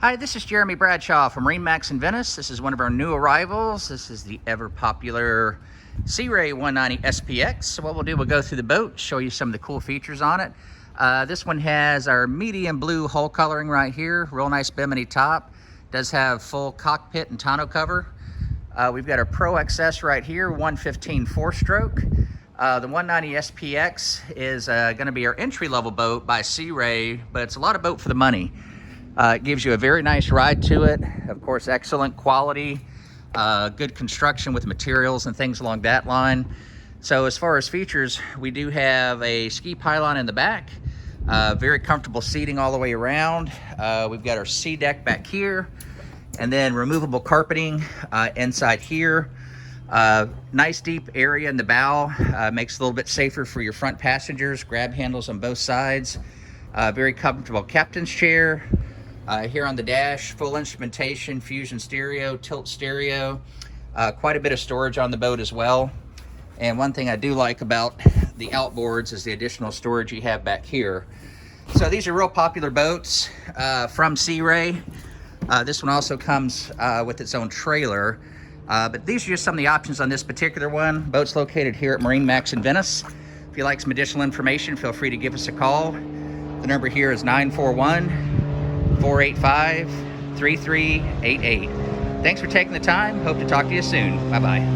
Hi, this is Jeremy Bradshaw from MarineMax in Venice. This is one of our new arrivals. This is the ever popular Sea Ray 190 SPX. So what we'll do, we'll go through the boat, show you some of the cool features on it. This one has our medium blue hull coloring right here, real nice bimini top. Does have full cockpit and tonneau cover. We've got our PRO XS right here, 115 4-stroke. The 190 SPX is going to be our entry-level boat by Sea Ray, but it's a lot of boat for the money. It gives you a very nice ride to it. Of course, excellent quality, good construction with materials and things along that line. So as far as features, we do have a ski pylon in the back, very comfortable seating all the way around. We've got our sea deck back here, and then removable carpeting inside here. Nice deep area in the bow, makes it a little bit safer for your front passengers. Grab handles on both sides. Very comfortable captain's chair. Here on the dash, full instrumentation, fusion stereo, tilt stereo, quite a bit of storage on the boat as well. And one thing I do like about the outboards is the additional storage you have back here. So these are real popular boats from Sea Ray. This one also comes with its own trailer. But these are just some of the options on this particular one. Boat's located here at MarineMax in Venice. If you'd like some additional information, feel free to give us a call. The number here is 941-485-3388. Thanks for taking the time. Hope to talk to you soon. Bye-bye.